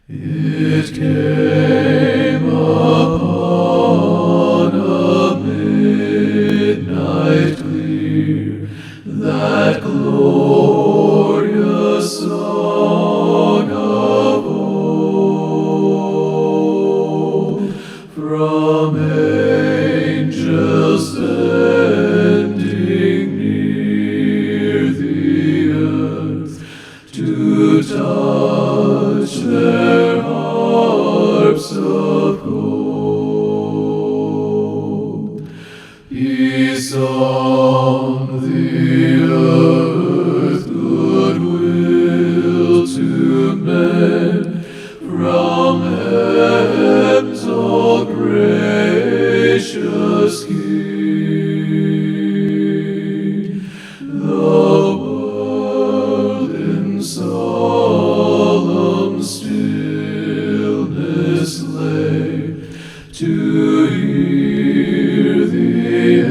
It came upon a midnight clear, that glorious song of old, from angels descending near the earth to touch their harps of gold. He sung the earth goodwill to men, from heaven's all gracious King. The world in solemn stillness lay to hear the